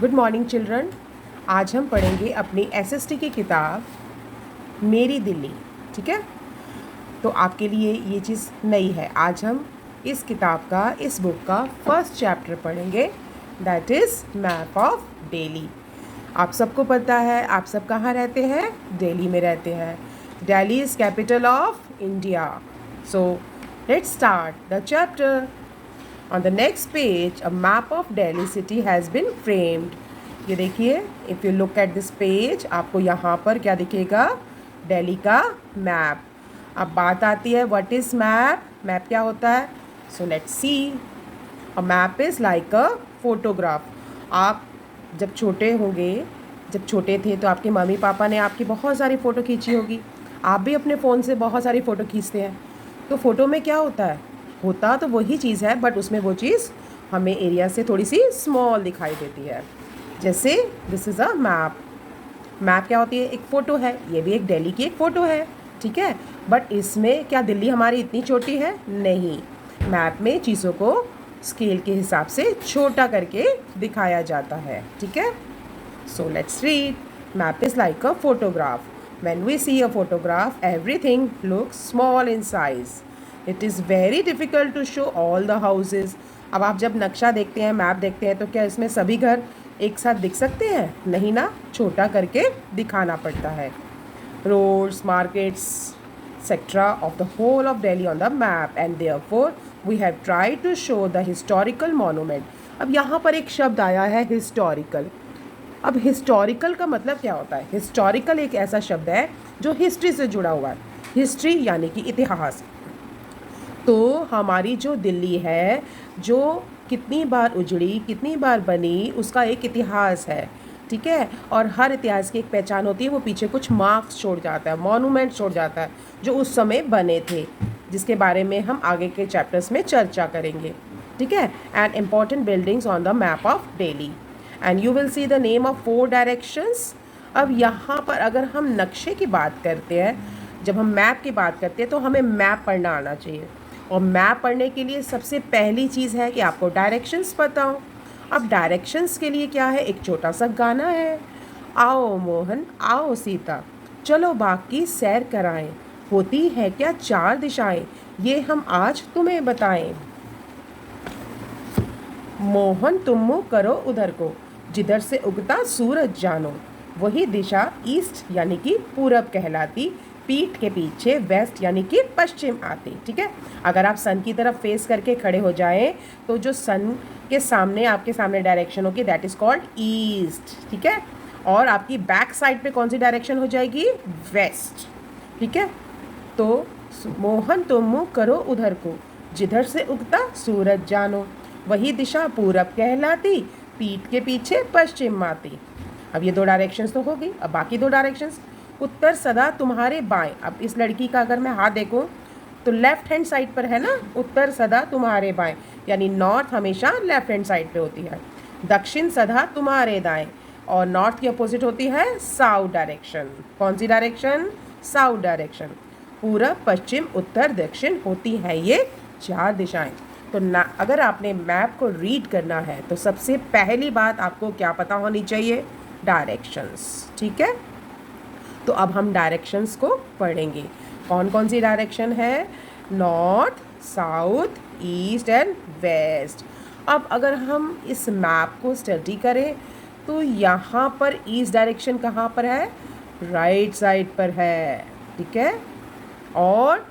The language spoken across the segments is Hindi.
Good morning children. आज हम पढ़ेंगे अपनी एसएसटी की किताब मेरी दिल्ली। ठीक है, तो आपके लिए ये चीज़ नई है। आज हम इस किताब का, इस बुक का फर्स्ट चैप्टर पढ़ेंगे, that is map of Delhi. आप सबको पता है आप सब कहाँ रहते हैं? दिल्ली में रहते हैं। Delhi is capital of India. So let's start the chapter. On the next page, a map of Delhi city has been framed. ये देखिए, if you look at this page, आपको यहाँ पर क्या दिखेगा? दिल्ली का मैप। अब बात आती है what is map? मैप क्या होता है? So let's see. A map is like a photograph. आप जब छोटे होंगे, जब छोटे थे तो आपके मम्मी पापा ने आपकी बहुत सारी फ़ोटो खींची होगी। आप भी अपने फ़ोन से बहुत सारी फ़ोटो खींचते हैं। तो फ़ोटो में क्या होता है? होता तो वही चीज़ है, बट उसमें वो चीज़ हमें एरिया से थोड़ी सी स्मॉल दिखाई देती है। जैसे this is a map. Map क्या होती है? एक फ़ोटो है। ये भी एक दिल्ली की एक फ़ोटो है, ठीक है। बट इसमें क्या दिल्ली हमारी इतनी छोटी है? नहीं। मैप में चीज़ों को स्केल के हिसाब से छोटा करके दिखाया जाता है, ठीक है। So let's read. Map is like a photograph. When we see a photograph, everything looks small in size. It is very difficult to show all the houses. अब आप जब नक्शा देखते हैं, मैप देखते हैं, तो क्या इसमें सभी घर एक साथ दिख सकते हैं? नहीं ना, छोटा करके दिखाना पड़ता है। Roads, markets, etc. of the whole of Delhi on the map, and therefore we have tried to show the historical monument. अब यहाँ पर एक शब्द आया है हिस्टोरिकल। अब हिस्टोरिकल का मतलब क्या होता है? हिस्टोरिकल एक ऐसा शब्द है जो हिस्ट्री से जुड़ा हुआ है। हिस्ट्री यानी कि इतिहास। तो हमारी जो दिल्ली है, जो कितनी बार उजड़ी, कितनी बार बनी, उसका एक इतिहास है, ठीक है। और हर इतिहास की एक पहचान होती है, वो पीछे कुछ मार्क्स छोड़ जाता है, मॉन्यूमेंट छोड़ जाता है, जो उस समय बने थे, जिसके बारे में हम आगे के चैप्टर्स में चर्चा करेंगे, ठीक है। And important buildings on the map of Delhi, and you will see the name of 4 directions. अब यहाँ पर अगर हम नक्शे की बात करते हैं, जब हम मैप की बात करते हैं, तो हमें मैप पढ़ना आना चाहिए। और मैप पढ़ने के लिए सबसे पहली चीज़ है कि आपको डायरेक्शंस पता हो। अब डायरेक्शंस के लिए क्या है? एक छोटा सा गाना है, आओ मोहन आओ सीता, चलो बाग की सैर कराएं, होती है क्या 4 दिशाएं, ये हम आज तुम्हें बताएं। मोहन तुम मुँह करो उधर को, जिधर से उगता सूरज जानो, वही दिशा ईस्ट यानी कि पूरब कहलाती, पीठ के पीछे वेस्ट यानी कि पश्चिम आती, ठीक है। अगर आप सन की तरफ फेस करके खड़े हो जाएं, तो जो सन के सामने आपके सामने डायरेक्शन होगी, दैट इज़ कॉल्ड ईस्ट, ठीक है। और आपकी बैक साइड पे कौन सी डायरेक्शन हो जाएगी? वेस्ट, ठीक है। तो मोहन तुम मुँह करो उधर को, जिधर से उगता सूरज जानो, वही दिशा पूरब कहलाती, पीठ के पीछे पश्चिम आती। अब ये 2 डायरेक्शंस तो हो गई। अब बाकी 2 डायरेक्शंस, उत्तर सदा तुम्हारे बाएं। अब इस लड़की का अगर मैं हाथ देखूं तो लेफ्ट हैंड साइड पर है ना, उत्तर सदा तुम्हारे बाएं, यानी नॉर्थ हमेशा लेफ्ट हैंड साइड पे होती है। दक्षिण सदा तुम्हारे दाएं, और नॉर्थ की अपोजिट होती है साउथ डायरेक्शन। कौन सी डायरेक्शन? South direction. पूरब, पश्चिम, उत्तर, दक्षिण होती हैं ये 4 दिशाएं। तो ना, अगर आपने मैप को रीड करना है तो सबसे पहली बात आपको क्या पता होनी चाहिए? डायरेक्शंस, ठीक है। तो अब हम डायरेक्शंस को पढ़ेंगे। कौन कौन सी डायरेक्शन है? North, south, east and west. अब अगर हम इस मैप को स्टडी करें तो यहाँ पर ईस्ट डायरेक्शन कहाँ पर है? राइट साइड पर है, ठीक है। और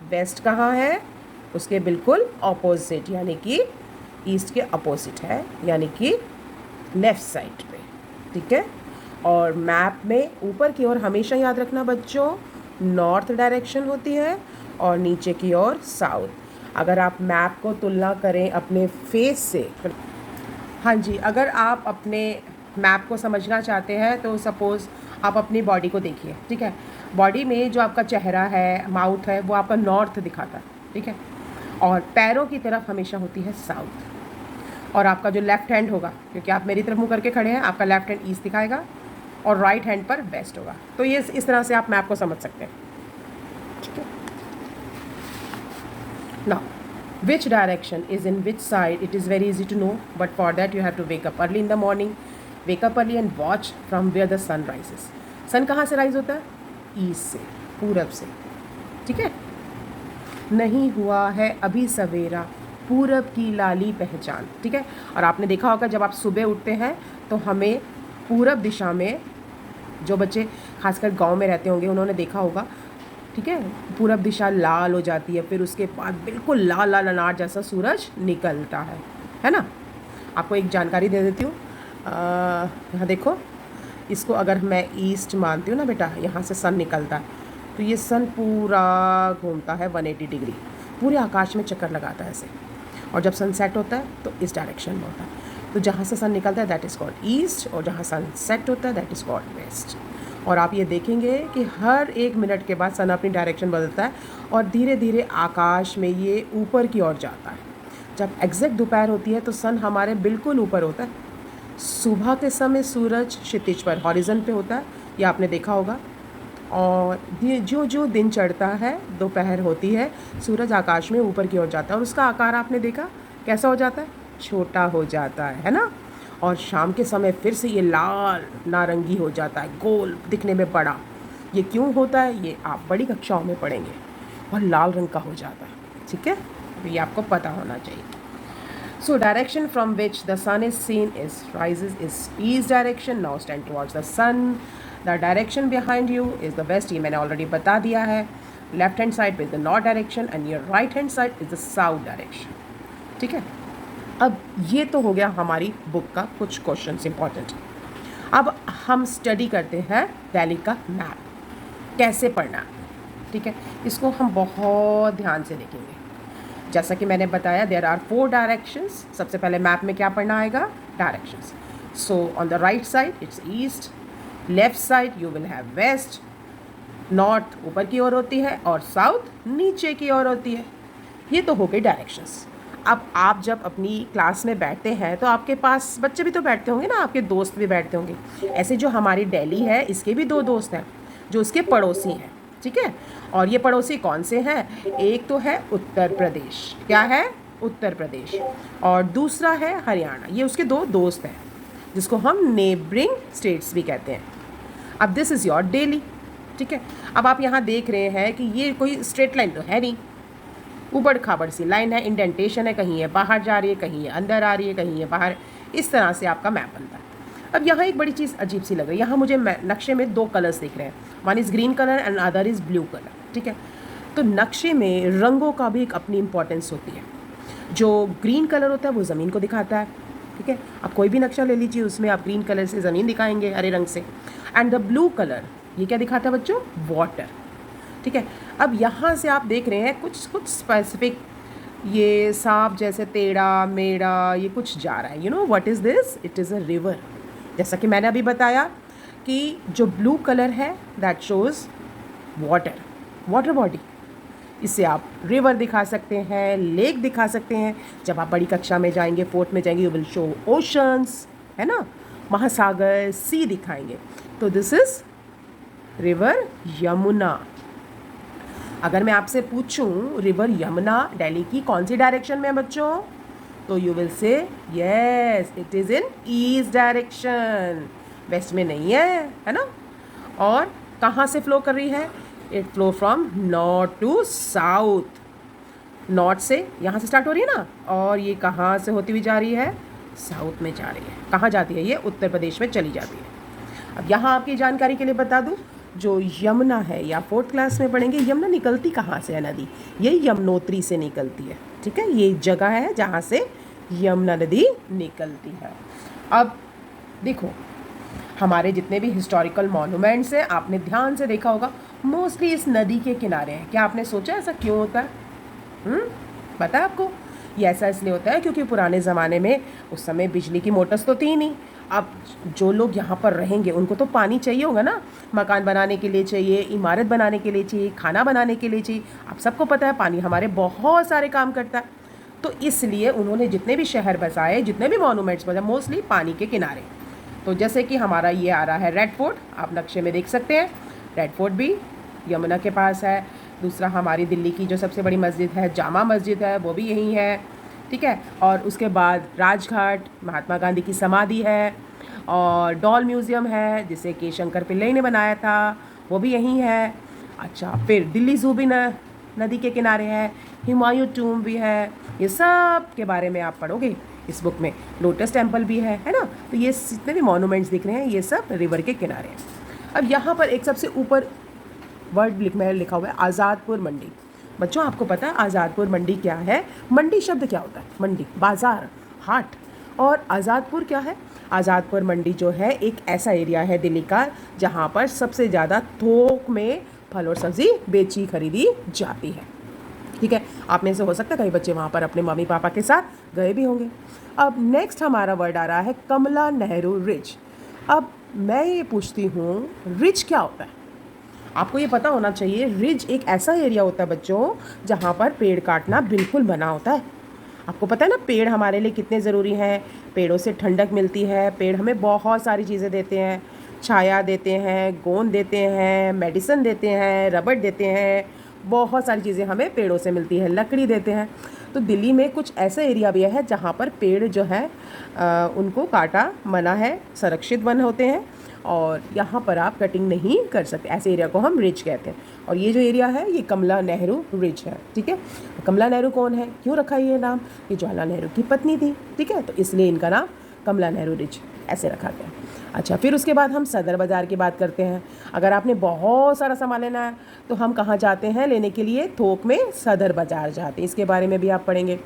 वेस्ट कहाँ है? उसके बिल्कुल ऑपोजिट, यानी कि ईस्ट के अपोजिट है, यानी कि लेफ़्ट साइड पे, ठीक है। और मैप में ऊपर की ओर हमेशा याद रखना बच्चों, नॉर्थ डायरेक्शन होती है और नीचे की ओर साउथ। अगर आप मैप को तुलना करें अपने फेस से, हाँ जी, अगर आप अपने मैप को समझना चाहते हैं तो सपोज़ आप अपनी बॉडी को देखिए, ठीक है। बॉडी में जो आपका चेहरा है, माउथ है, वो आपका नॉर्थ दिखाता है, ठीक है। और पैरों की तरफ हमेशा होती है साउथ। और आपका जो लेफ़्ट हैंड होगा, क्योंकि आप मेरी तरफ मुँह करके खड़े हैं, आपका लेफ़्ट हैंड ईस्ट दिखाएगा और राइट हैंड पर वेस्ट होगा। तो ये इस तरह से आप मैप को समझ सकते हैं, ठीक है। Now which direction is in which side, it is very easy to know, but for that you have to wake up early in the morning wake up early and watch from where the sun rises. Sun कहाँ से राइज होता है? ईस्ट से, पूरब से, ठीक है। नहीं हुआ है अभी सवेरा, पूरब की लाली पहचान, ठीक है। और आपने देखा होगा जब आप सुबह उठते हैं तो हमें पूरब दिशा में, जो बच्चे खासकर गांव में रहते होंगे उन्होंने देखा होगा, ठीक है, पूरब दिशा लाल हो जाती है, फिर उसके बाद बिल्कुल लाल लाल अनार जैसा सूरज निकलता है ना। आपको एक जानकारी दे देती हूँ, यहाँ देखो, इसको अगर मैं ईस्ट मानती हूँ ना बेटा, यहाँ से सन निकलता है, तो ये सन पूरा घूमता है 180 डिग्री, पूरे आकाश में चक्कर लगाता है ऐसे, और जब सन सेट होता है तो इस डायरेक्शन में होता है। तो जहाँ से सन निकलता है दैट इज़ कॉल्ड ईस्ट, और जहाँ सन सेट होता है दैट इज़ कॉल्ड वेस्ट। और आप ये देखेंगे कि हर 1 मिनट के बाद सन अपनी डायरेक्शन बदलता है और धीरे धीरे आकाश में ये ऊपर की ओर जाता है। जब एग्जैक्ट दोपहर होती है तो सन हमारे बिल्कुल ऊपर होता है। सुबह के समय सूरज क्षितिज पर, हॉरिजन पे होता है, ये आपने देखा होगा। और जो जो दिन चढ़ता है, दोपहर होती है, सूरज आकाश में ऊपर की ओर जाता है और उसका आकार आपने देखा कैसा हो जाता है? छोटा हो जाता है ना। और शाम के समय फिर से ये लाल नारंगी हो जाता है, गोल दिखने में बड़ा। ये क्यों होता है ये आप बड़ी कक्षाओं में पढ़ेंगे। और लाल रंग का हो जाता है, ठीक है, ये आपको पता होना चाहिए। So direction from which the sun is seen is rises is east direction. Now stand towards the sun. The direction behind you is the west. ये मैंने ऑलरेडी बता दिया है। लेफ्ट हैंड साइड पे is the north direction and your right hand side is the south direction, ठीक है। अब ये तो हो गया हमारी बुक का कुछ क्वेश्चंस इंपॉर्टेंट। अब हम स्टडी करते हैं दिल्ली का मैप, कैसे पढ़ना, ठीक है। इसको हम बहुत ध्यान से देखेंगे। जैसा कि मैंने बताया देयर आर 4 डायरेक्शंस। सबसे पहले मैप में क्या पढ़ना आएगा? Directions. So on the right side it's east, left side you will have west, north ऊपर की ओर होती है और साउथ नीचे की ओर होती है। ये तो हो गई डायरेक्शंस। अब आप जब अपनी क्लास में बैठते हैं तो आपके पास बच्चे भी तो बैठते होंगे ना, आपके दोस्त भी बैठते होंगे। ऐसे जो हमारी दिल्ली है इसके भी 2 दोस्त हैं जो उसके पड़ोसी हैं, ठीक है। और ये पड़ोसी कौन से हैं? एक तो है उत्तर प्रदेश, क्या है? उत्तर प्रदेश, और दूसरा है हरियाणा। ये उसके 2 दोस्त हैं जिसको हम नेबरिंग स्टेट्स भी कहते हैं। अब दिस इज़ योर दिल्ली, ठीक है। अब आप यहाँ देख रहे हैं कि ये कोई स्ट्रेट लाइन तो है नहीं, ऊबड़ खाबड़ सी लाइन है, इंडेंटेशन है, कहीं ये बाहर जा रही है, कहीं ये अंदर आ रही है, कहीं ये बाहर, इस तरह से आपका मैप बनता है। अब यहाँ एक बड़ी चीज़ अजीब सी लग रही है, यहाँ मुझे नक्शे में 2 कलर्स दिख रहे हैं, one is green colour and other is blue colour, ठीक है। तो नक्शे में रंगों का भी एक अपनी इंपॉर्टेंस होती है। जो ग्रीन कलर होता है वो ज़मीन को दिखाता है, ठीक है। आप कोई भी नक्शा ले लीजिए, उसमें आप ग्रीन कलर से ज़मीन दिखाएंगे हरे रंग से, एंड द ब्लू कलर ये क्या दिखाता है बच्चों? वाटर, ठीक है। अब यहाँ से आप देख रहे हैं कुछ स्पेसिफिक, ये सांप जैसे टेढ़ा मेढ़ा ये कुछ जा रहा है। You know what is this? It is a river. जैसा कि मैंने अभी बताया कि जो ब्लू कलर है दैट शोज़ वाटर बॉडी। इससे आप रिवर दिखा सकते हैं, लेक दिखा सकते हैं। जब आप बड़ी कक्षा में जाएंगे, 4th में जाएंगे, यू विल शो ओशंस, है ना, महासागर, सी दिखाएंगे। तो दिस इज़ रिवर यमुना। अगर मैं आपसे पूछूं रिवर यमुना दिल्ली की कौन सी डायरेक्शन में है बच्चों, तो you will say yes it is in east direction, west में नहीं है ना। और कहाँ से फ्लो कर रही है? It flow from north to south. North से यहाँ से स्टार्ट हो रही है ना, और ये कहाँ से होती हुई जा रही है? साउथ में जा रही है। कहाँ जाती है? ये उत्तर प्रदेश में चली जाती है। अब यहाँ आपकी जानकारी के लिए बता दूँ, जो यमुना है या 4th क्लास में पढ़ेंगे, यमुना निकलती कहाँ से है नदी? ये यमुनोत्री से निकलती है, ठीक है। ये जगह है जहाँ से यमुना नदी निकलती है। अब देखो हमारे जितने भी हिस्टोरिकल मॉन्यूमेंट्स हैं, आपने ध्यान से देखा होगा मोस्टली इस नदी के किनारे हैं। क्या आपने सोचा ऐसा क्यों होता है? पता है आपको? ये ऐसा इसलिए होता है क्योंकि पुराने ज़माने में उस समय बिजली की मोटर्स तो थी नहीं। अब जो लोग यहाँ पर रहेंगे उनको तो पानी चाहिए होगा ना, मकान बनाने के लिए चाहिए, इमारत बनाने के लिए चाहिए, खाना बनाने के लिए चाहिए। आप सबको पता है पानी हमारे बहुत सारे काम करता है। तो इसलिए उन्होंने जितने भी शहर बसाए, जितने भी मॉन्यूमेंट्स बसाए, मोस्टली पानी के किनारे। तो जैसे कि हमारा ये आ रहा है रेड फोर्ट, आप नक्शे में देख सकते हैं, रेड फोर्ट भी यमुना के पास है। दूसरा हमारी दिल्ली की जो सबसे बड़ी मस्जिद है, जामा मस्जिद है, वो भी यहीं है, ठीक है। और उसके बाद राजघाट, महात्मा गांधी की समाधि है। और डॉल म्यूज़ियम है जिसे कि शंकर पिल्लई ने बनाया था, वो भी यहीं है। अच्छा, फिर दिल्ली ज़ू भी नदी के किनारे है, हुमायूं टूम भी है। ये सब के बारे में आप पढ़ोगे इस बुक में। लोटस टेम्पल भी है ना। तो ये जितने भी मॉन्यूमेंट्स दिख रहे हैं ये सब रिवर के किनारे हैं। अब यहाँ पर एक सबसे ऊपर वर्ड लिखा हुआ है आज़ादपुर मंडी। बच्चों आपको पता है आज़ादपुर मंडी क्या है? मंडी शब्द क्या होता है? मंडी, बाज़ार, हाट। और आज़ादपुर क्या है? आज़ादपुर मंडी जो है एक ऐसा एरिया है दिल्ली का जहाँ पर सबसे ज़्यादा थोक में फल और सब्ज़ी बेची खरीदी जाती है। ठीक है, आप में से हो सकता है कई बच्चे वहाँ पर अपने मम्मी पापा के साथ गए भी होंगे। अब नेक्स्ट हमारा वर्ड आ रहा है कमला नेहरू रिज। अब मैं ये पूछती हूँ रिज क्या होता है? आपको ये पता होना चाहिए। रिज एक ऐसा एरिया होता है बच्चों जहाँ पर पेड़ काटना बिल्कुल मना होता है। आपको पता है ना पेड़ हमारे लिए कितने ज़रूरी हैं। पेड़ों से ठंडक मिलती है, पेड़ हमें बहुत सारी चीज़ें देते हैं, छाया देते हैं, गोंद देते हैं, मेडिसिन देते हैं, रबड़ देते हैं, बहुत सारी चीज़ें हमें पेड़ों से मिलती है, लकड़ी देते हैं। तो दिल्ली में कुछ ऐसा एरिया भी है जहाँ पर पेड़ जो है उनको काटा मना है, संरक्षित वन होते हैं और यहाँ पर आप कटिंग नहीं कर सकते। ऐसे एरिया को हम रिज कहते हैं। और ये जो एरिया है ये कमला नेहरू रिज है। ठीक है, कमला नेहरू कौन है, क्यों रखा ये नाम? ये जवाहरलाल नेहरू की पत्नी थी। ठीक है, तो इसलिए इनका नाम कमला नेहरू रिज ऐसे रखा गया। अच्छा, फिर उसके बाद हम सदर बाज़ार की बात करते हैं। अगर आपने बहुत सारा सामान लेना है तो हम कहाँ जाते हैं लेने के लिए? थोक में सदर बाज़ार जाते हैं। इसके बारे में भी आप पढ़ेंगे।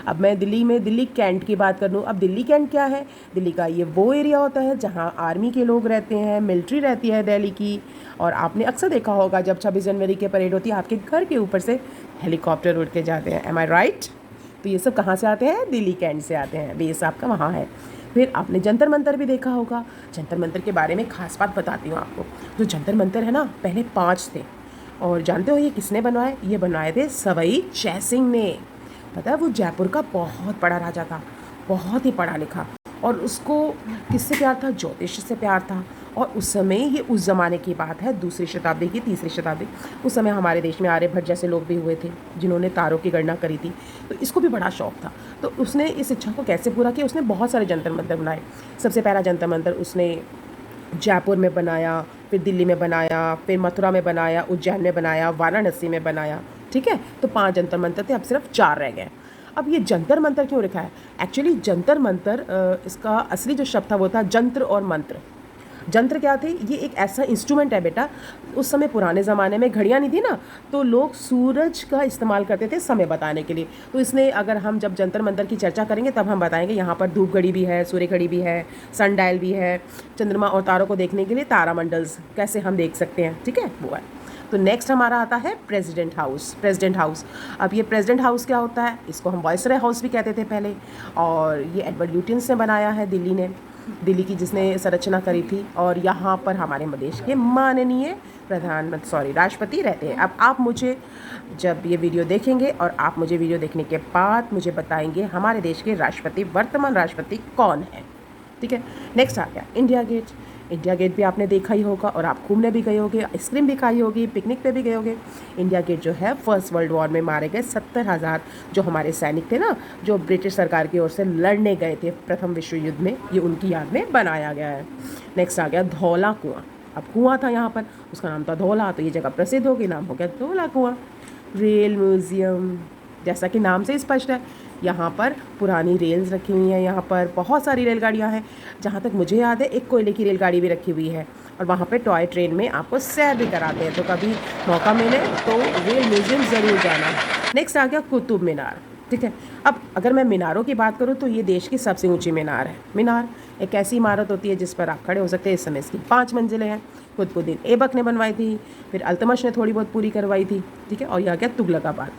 अब मैं दिल्ली कैंट की बात कर लूँ। अब दिल्ली कैंट क्या है? दिल्ली का ये वो एरिया होता है जहाँ आर्मी के लोग रहते हैं, मिलिट्री रहती है दिल्ली की। और आपने अक्सर देखा होगा जब 26 जनवरी की परेड होती है आपके घर के ऊपर से हेलीकॉप्टर उड़ के जाते हैं। एम आई राइट? तो ये सब कहाँ से आते हैं? दिल्ली कैंट से आते हैं, बेस आपका वहाँ है। फिर आपने जंतर मंतर भी देखा होगा। जंतर मंतर के बारे में खास बात बताती हूँ आपको। जो जंतर मंतर है ना, पहले 5 थे। और जानते हो ये किसने बनवाए? ये बनवाए थे सवाई जय सिंह ने। पता है वो जयपुर का बहुत बड़ा राजा था, बहुत ही पढ़ा लिखा। और उसको किससे प्यार था? ज्योतिष से प्यार था। और उस समय ये उस ज़माने की बात है, 2री शताब्दी की, 3री शताब्दी। उस समय हमारे देश में आर्यभट्ट जैसे लोग भी हुए थे जिन्होंने तारों की गणना करी थी। तो इसको भी बड़ा शौक था। तो उसने इस इच्छा को कैसे पूरा किया? उसने बहुत सारे जंतर मंतर बनाए। सबसे पहला जंतर मंतर उसने जयपुर में बनाया, फिर दिल्ली में बनाया, फिर मथुरा में बनाया, उज्जैन में बनाया, वाराणसी में बनाया। ठीक है, तो 5 जंतर मंतर थे, अब सिर्फ 4 रह गए। अब ये जंतर मंतर क्यों लिखा है? एक्चुअली जंतर मंतर इसका असली जो शब्द था वो था जंत्र और मंत्र। जंत्र क्या थे? ये एक ऐसा इंस्ट्रूमेंट है बेटा। उस समय पुराने ज़माने में घड़ियाँ नहीं थी ना, तो लोग सूरज का इस्तेमाल करते थे समय बताने के लिए। तो इसलिए अगर हम जब जंतर मंतर की चर्चा करेंगे तब हम बताएंगे यहाँ पर धूप घड़ी भी है, सूर्य घड़ी भी है, सन डायल भी है, चंद्रमा और तारों को देखने के लिए तारामंडल्स कैसे हम देख सकते हैं। ठीक है, वो है। तो नेक्स्ट हमारा आता है प्रेसिडेंट हाउस। प्रेसिडेंट हाउस, अब ये प्रेसिडेंट हाउस क्या होता है? इसको हम वाइसरॉय हाउस भी कहते थे पहले। और ये एडवर्ड ल्यूटियंस ने बनाया है, दिल्ली की जिसने संरचना करी थी। और यहाँ पर हमारे देश के माननीय राष्ट्रपति रहते हैं। अब आप मुझे जब ये वीडियो देखेंगे और आप मुझे वीडियो देखने के बाद मुझे बताएंगे हमारे देश के राष्ट्रपति, वर्तमान राष्ट्रपति कौन है। ठीक है, नेक्स्ट आ गया इंडिया गेट। इंडिया गेट भी आपने देखा ही होगा और आप घूमने भी गए होगे, आइसक्रीम भी खाई होगी, पिकनिक पे भी गए होगे। इंडिया गेट जो है फर्स्ट वर्ल्ड वॉर में मारे गए 70,000 जो हमारे सैनिक थे ना, जो ब्रिटिश सरकार की ओर से लड़ने गए थे प्रथम विश्व युद्ध में, ये उनकी याद में बनाया गया है। नेक्स्ट आ गया धौला कुआँ। अब कुआँ था यहाँ पर, उसका नाम था धौला, तो ये जगह प्रसिद्ध हो गई, नाम हो गया धौला कुआँ। रेल म्यूज़ियम, जैसा कि नाम से स्पष्ट है, यहाँ पर पुरानी रेल्स रखी हुई हैं। यहाँ पर बहुत सारी रेलगाड़ियाँ हैं। जहाँ तक मुझे याद है एक कोयले की रेलगाड़ी भी रखी हुई है। और वहाँ पे टॉय ट्रेन में आपको सैर भी कराते हैं। तो कभी मौका मिले तो रेल म्यूज़ियम ज़रूर जाना। नेक्स्ट आ गया कुतुब मीनार। ठीक है, अब अगर मैं मीनारों की बात करूँ तो ये देश की सबसे ऊँची मीनार है। मीनार एक ऐसी इमारत होती है जिस पर आप खड़े हो सकते हैं। इस समय इसकी 5 मंजिलें हैं। कुतुबुद्दीन ऐबक ने बनवाई थी, फिर अल्तमश ने थोड़ी बहुत पूरी करवाई थी। ठीक है, और यह आ गया तुगलकाबाद।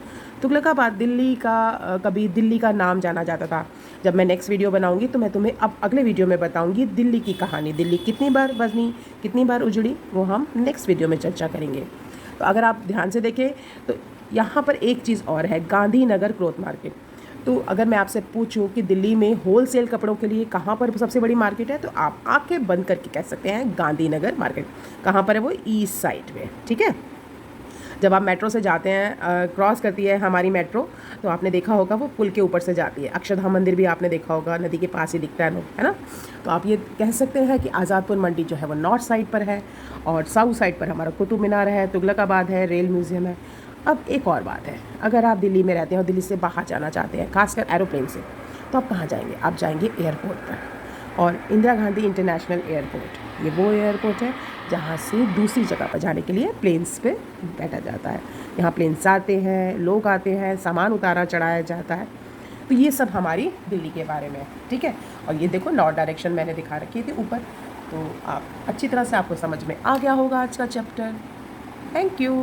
तुगलकाबाद कभी दिल्ली का नाम जाना जाता था। जब मैं नेक्स्ट वीडियो बनाऊंगी तो मैं तुम्हें अब अगले वीडियो में बताऊंगी दिल्ली की कहानी। दिल्ली कितनी बार बनी, कितनी बार उजड़ी, वो हम नेक्स्ट वीडियो में चर्चा करेंगे। तो अगर आप ध्यान से देखें तो यहाँ पर एक चीज़ और है, गांधीनगर क्लॉथ मार्केट। तो अगर मैं आपसे पूछूं कि दिल्ली में होलसेल कपड़ों के लिए कहाँ पर सबसे बड़ी मार्केट है, तो आप आंखें बंद करके कह सकते हैं गांधीनगर मार्केट। कहाँ पर है वो? ईस्ट साइड में। ठीक है, जब आप मेट्रो से जाते हैं, क्रॉस करती है हमारी मेट्रो, तो आपने देखा होगा वो पुल के ऊपर से जाती है। अक्षरधाम मंदिर भी आपने देखा होगा, नदी के पास ही दिखता है ना। तो आप ये कह सकते हैं कि आज़ादपुर मंडी जो है वो नॉर्थ साइड पर है, और साउथ साइड पर हमारा कुतुब मीनार है, तुगलकाबाद है, रेल म्यूज़ियम है। अब एक और बात है, अगर आप दिल्ली में रहते हैं और दिल्ली से बाहर जाना चाहते हैं, खासकर एरोप्लेन से, तो आप कहाँ जाएंगे? आप जाएंगे एयरपोर्ट पर, और इंदिरा गांधी इंटरनेशनल एयरपोर्ट ये वो एयरपोर्ट है जहाँ से दूसरी जगह पर जाने के लिए प्लेन्स पे बैठा जाता है। यहाँ प्लेन्स आते हैं, लोग आते हैं, सामान उतारा चढ़ाया जाता है। तो ये सब हमारी दिल्ली के बारे में है, ठीक है। और ये देखो नॉर्थ डायरेक्शन मैंने दिखा रखी थी ऊपर, तो आप अच्छी तरह से आपको समझ में आ गया होगा आज का चैप्टर। Thank you.